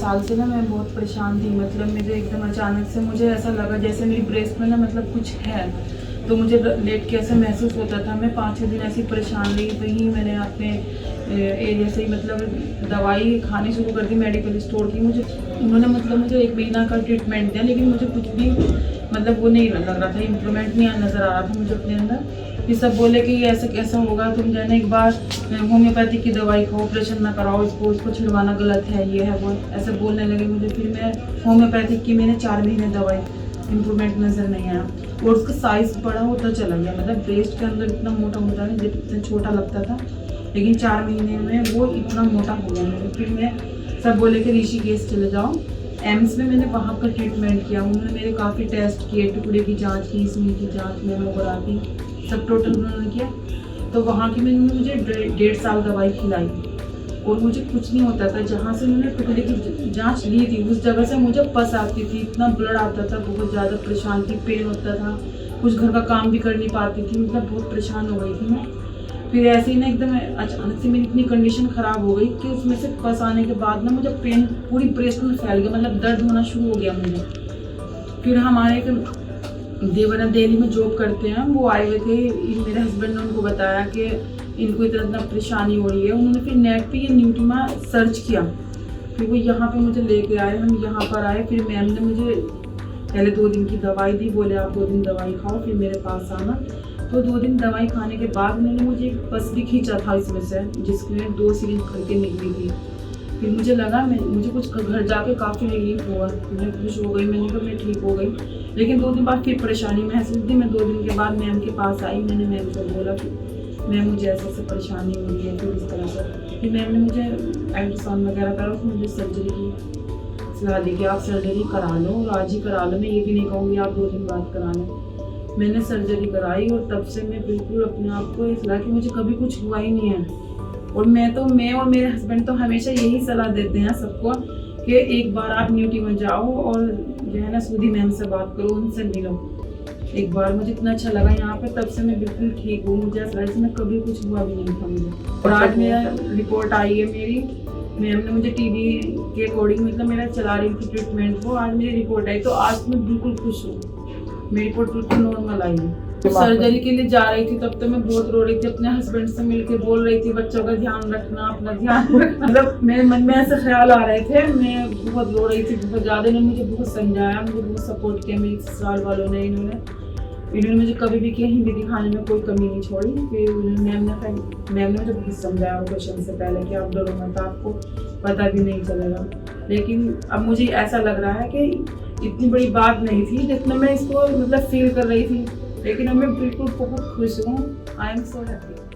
साल से ना मैं बहुत परेशान थी। मतलब मुझे एकदम अचानक से मुझे ऐसा लगा जैसे मेरी ब्रेस्ट में ना मतलब कुछ है, तो मुझे लेट के ऐसा महसूस होता था। मैं 5-6 दिन ऐसी परेशान रही, तो ही मैंने अपने एरिया से ही मतलब दवाई खानी शुरू कर दी मेडिकल स्टोर की। उन्होंने मतलब मुझे 1 महीना का ट्रीटमेंट दिया, लेकिन मुझे कुछ भी मतलब वो नहीं लग रहा था, इम्प्रूवमेंट नहीं नज़र आ रहा था मुझे अपने अंदर। ये सब बोले कि ये ऐसा कैसा होगा, तुम जो है ना एक बार होम्योपैथिक की दवाई खाओ, ऑपरेशन ना कराओ, उसको छिड़वाना गलत है, ये है वो, ऐसे बोलने लगे मुझे। फिर मैं होम्योपैथिक की मैंने 4 महीने दवाई, इम्प्रूवमेंट नज़र नहीं आया और उसका साइज़ बड़ा होता चला गया। मतलब ब्रेस्ट के अंदर इतना मोटा होता है, जब इतना छोटा लगता था, लेकिन 4 महीने में वो इतना मोटा हो गया मुझे। फिर मैं सब बोले कि ऋषिकेश चले जाओ, एम्स में मैंने वहाँ पर ट्रीटमेंट किया। उन्होंने मेरे काफ़ी टेस्ट किए, टुकड़े की जांच की, स्मीन की जांच, मेमोग्राफी, सब टोटल उन्होंने किया। तो वहाँ की मैंने मुझे 1.5 साल दवाई खिलाई और मुझे कुछ नहीं होता था। जहाँ से मैंने टुकड़े की जांच ली थी उस जगह से मुझे पस आती थी, इतना ब्लड आता था, बहुत ज़्यादा परेशान थी, पेन होता था, कुछ घर का काम भी कर नहीं पाती थी, मतलब बहुत परेशान हो गई थी मैं। फिर ऐसे ही ना एकदम अचानक से मेरी इतनी कंडीशन ख़राब हो गई कि उसमें से पस आने के बाद ना मुझे पेन पूरी ब्रेस्ट में फैल गया, मतलब दर्द होना शुरू हो गया मुझे। फिर हमारे एक देवरा दिल्ली में जॉब करते हैं, वो आए हुए थे, मेरे हस्बैंड ने उनको बताया कि इनको इतना परेशानी हो रही है। उन्होंने फिर नेट पे ये न्यूट्रिमा सर्च किया, फिर वो यहाँ पे मुझे लेके आए, हम यहाँ पर आए। फिर मैम ने मुझे पहले 2 दिन की दवाई दी, बोले आप 2 दिन दवाई खाओ फिर मेरे पास आना। तो 2 दिन दवाई खाने के बाद उन्होंने मुझे एक पस भी खींचा था इसमें से, जिसमें 2 सिरिंज भर के निकली थी। फिर मुझे लगा मुझे कुछ घर जाके काफ़ी रिलीफ हुआ, मैं खुश हो गई, मैंने कहा मैं ठीक हो गई। लेकिन 2 दिन बाद फिर परेशानी महसूस थी। मैं 2 दिन के बाद मैम के पास आई, मैंने मैम को बोला कि मैम मुझे ऐसे परेशानी हो रही है, फिर इस तरह से। फिर मैम ने मुझे अल्ट्रासाउंड वगैरह करा, उसमें मुझे सर्जरी की सलाह दी कि आप सर्जरी करा लो और आज ही करा लो, मैं ये भी नहीं कहूँगी आप 2 दिन बाद करा लें। मैंने सर्जरी कराई और तब से मैं बिल्कुल अपने आप को इस लगा कि मुझे कभी कुछ हुआ ही नहीं है। और मैं और मेरे हस्बैंड तो हमेशा यही सलाह देते हैं सबको कि एक बार आप न्यूटी में जाओ और जो है ना सूदी मैम से बात करो, उनसे मिलो एक बार। मुझे इतना अच्छा लगा यहाँ पे, तब से मैं बिल्कुल ठीक हूँ। मुझे ऐसा लगा मैं कभी कुछ हुआ भी नहीं था मुझे। और आज मेरा रिपोर्ट आई है मेरी, मैम ने मुझे टीबी के अकॉर्डिंग मतलब मेरा चला रही थी ट्रीटमेंट, वो आज मेरी रिपोर्ट आई, तो आज मैं बिल्कुल खुश हूँ। मेरी रिपोर्ट बिल्कुल नॉर्मल आई है। सर्जरी के लिए जा रही थी तब तो मैं बहुत रो रही थी, अपने हस्बैंड से मिलके बोल रही थी बच्चों का ध्यान रखना, अपना ध्यान रखना। मतलब मेरे मन में ऐसे ख्याल आ रहे थे, मैं बहुत रो रही थी बहुत ज़्यादा। इन्होंने मुझे बहुत समझाया, मुझे बहुत सपोर्ट किया मेरे ससुराल वालों ने। इन्होंने मुझे कभी भी कहीं भी दिखाने में कोई कमी नहीं छोड़ी। फिर मैम ने मुझे बहुत समझाया ऑपरेशन से पहले कि आप डरो मत, आपको पता भी नहीं चलेगा। लेकिन अब मुझे ऐसा लग रहा है कि इतनी बड़ी बात नहीं थी जितना मैं इसको मतलब फील कर रही थी, लेकिन अब मैं बिल्कुल बहुत खुश हूँ। I am so happy.